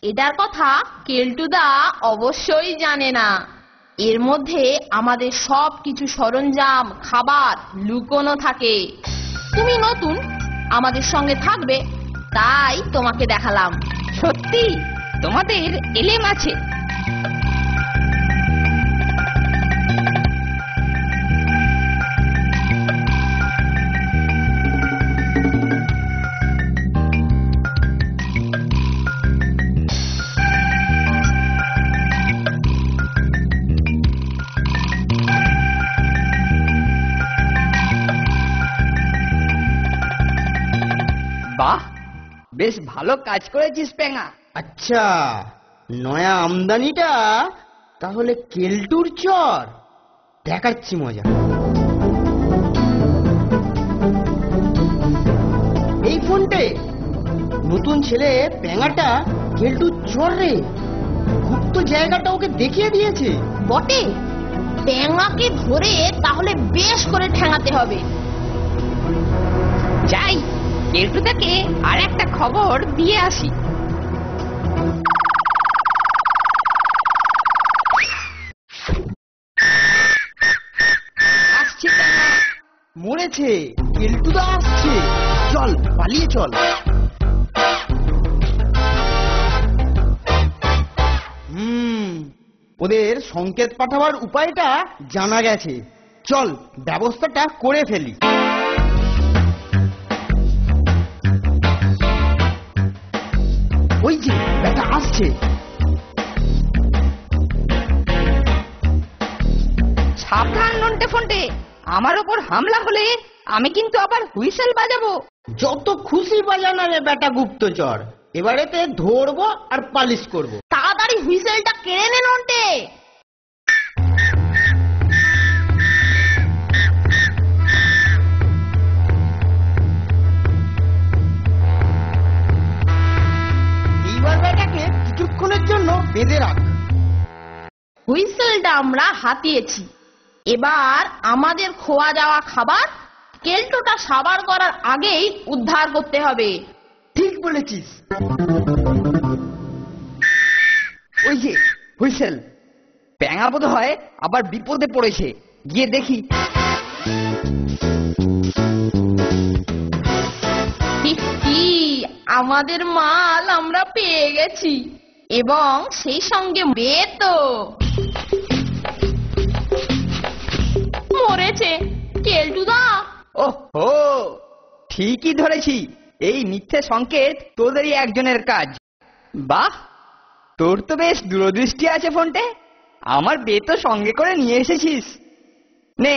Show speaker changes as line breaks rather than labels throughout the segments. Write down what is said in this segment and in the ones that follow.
এটার কথা কেলটুদা অবশ্যই জানে না। এর মধ্যে আমাদের সবকিছু সরঞ্জাম খাবার লুকোনো থাকে। তুমি নতুন, আমাদের সঙ্গে থাকবে, তাই তোমাকে দেখালাম।
সত্যি তোমাদের এলেম আছে।
বাহ, বেশ ভালো কাজ করেছিস পেঙা।
আচ্ছা, নয়া আমদানিটা তাহলে কেলটুর চর। দেখাচ্ছি মজা। এই ফোনটে নতুন ছেলে পেঙাটা কেলটুর চর রে। গুপ্ত জায়গাটা ওকে দেখিয়ে দিয়েছে
বটে। ট্যাঙাকে ধরে তাহলে বেশ করে ঠ্যাঙাতে হবে।
যাই, কেলটুদাকে আর একটা খবর দিয়ে আসি।
আসছে পেঙা।
মরেছে, কেলটুদা আসছে। চল পালিয়ে চল। ওদের সংকেত পাঠাবার উপায়টা জানা গেছে। চল ব্যবস্থাটা করে ফেলি। ওই যে ব্যাটা আসছে।
সাবধান নন্টে ফন্টে, আমার ওপর হামলা হলে আমি কিন্তু আবার হুইসেল বাজাবো।
যত খুশি বাজানা রে ব্যাটা গুপ্তচর। এবারেতে ধরবো আর পালিশ করব।
তাড়াতাড়ি হুইসেলটা কেড়ে নে নন্টে।
এইবার ব্যাটাকে কিছুক্ষণের জন্য বেঁধে রাখ।
হুইসেলটা আমরা হাতিয়েছি। এবার আমাদের খোয়া যাওয়া খাবার কেলটুটা সাবার করার আগেই উদ্ধার করতে হবে।
ঠিক বলেছিস।
ওই যে হুইসেল। পেঙা বোধ হয় আবার বিপদে পড়েছে, গিয়ে দেখি।
আমাদের মাল আমরা পেয়ে গেছি, এবং সেই সঙ্গে বেতো। মরেছে কেলটুদা।
ওহো, ঠিকই ধরেছি। এই মিথ্যে সংকেত তোদেরই একজনের কাজ। বাহ, তোর তো বেশ দূরদৃষ্টি আছে ফোনটে। আমার বেতো সঙ্গে করে নিয়ে এসেছিস। নে,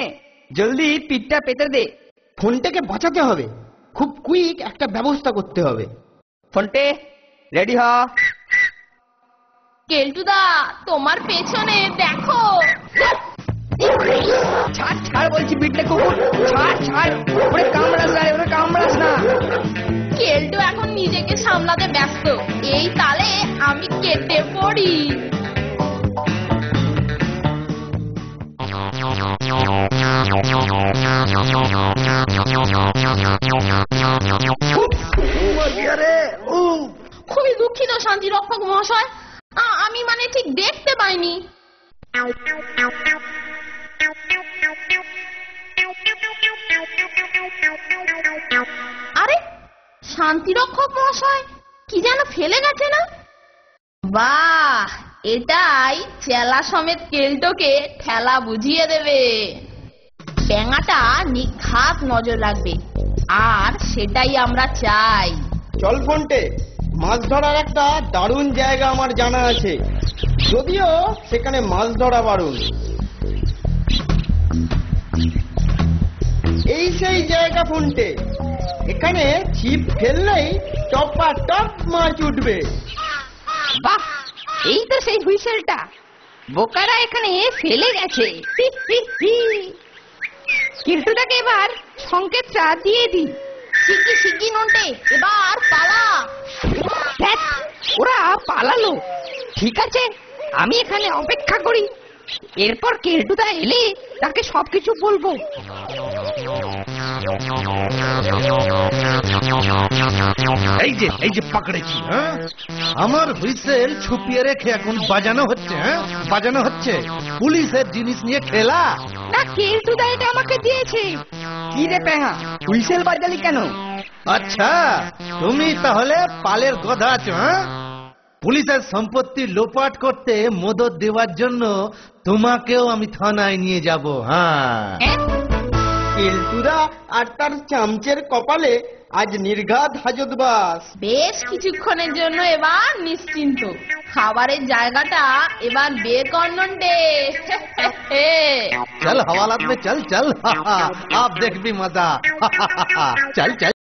জলদি পিঠটা পেতে দে।
ফোনটাকে বাঁচাতে হবে। খুব কুইক একটা ব্যবস্থা করতে হবে।
ফোনটে রেডি হ।
কেলটুদা, তোমার পেছনে দেখো।
ছাড় ছাড় বলছি, পিঠলে কুকুর। ছাড় ছাড়, ওরে কামড়াস না, ওরে কামড়াস না।
কেলটু এখন নিজেকে সামলাতে ব্যস্ত। এই তালে আমি কেটে পড়ি। খুবই দুঃখিত শান্তি রক্ষক মহাশয়, আমি মানে ঠিক দেখতে পাইনি। আরে শান্তি রক্ষক মহাশয় কি যেন ফেলে গেছে না? বাহ, এটাই চেলা সমেত কেলটোকে ঠেলা বুঝিয়ে দেবে। ট্যাঙাটা নিঘাত নজর রাখবে, আর সেটাই আমরা চাই।
চল ফোনটে, মাছ ধরার একটা দারুণ জায়গা আমার জানা আছে, যদিও সেখানে মাছ ধরা বারণ। এই সেই জায়গা ফোনটে, এখানে ছিপ ফেললেই টপা টপ মাছ উঠবে।
বাহ, এই তো সেই হুইসেলটা বোকারা এখানে ফেলে গেছে। কেলটুদাকে এবার সংকেতটা দিয়ে দি।
শিগগি শিগগি নন্টে, এবার পালা।
ধ্যাৎ, ওরা পালালো। ঠিক আছে, আমি এখানে অপেক্ষা করি। এরপর কেলটুদা এলে তাকে সবকিছু বলবো।
এই যে পাকড়েছি, হ্যাঁ? আমার হুইসেল ছুপিয়ে রেখে এখন বাজানো হচ্ছে, হ্যাঁ? বাজানো হচ্ছে পুলিশের জিনিস নিয়ে খেলা।
না, কেলটুদা এটা আমাকে দিয়েছে।
কি রে পেহা, হুইসেল বাজালি কেন?
আচ্ছা, তুমি তাহলে পালের গধা আছো, হ্যাঁ? পুলিশের সম্পত্তি লোপাট করতে মদত দেওয়ার জন্য তোমাকেও আমি থানায় নিয়ে যাব। হ্যাঁ,
কেলটুদা আর তার চামচের কপালে আজ নির্ঘাত হাজতবাস।
বেশ কিছুক্ষণের জন্য এবার নিশ্চিন্ত। খাবারের জায়গাটা এবার বের কর নন্টে।
চল হওয়ালাত মে চল চল, আপ দেখবি মজা। চল চল।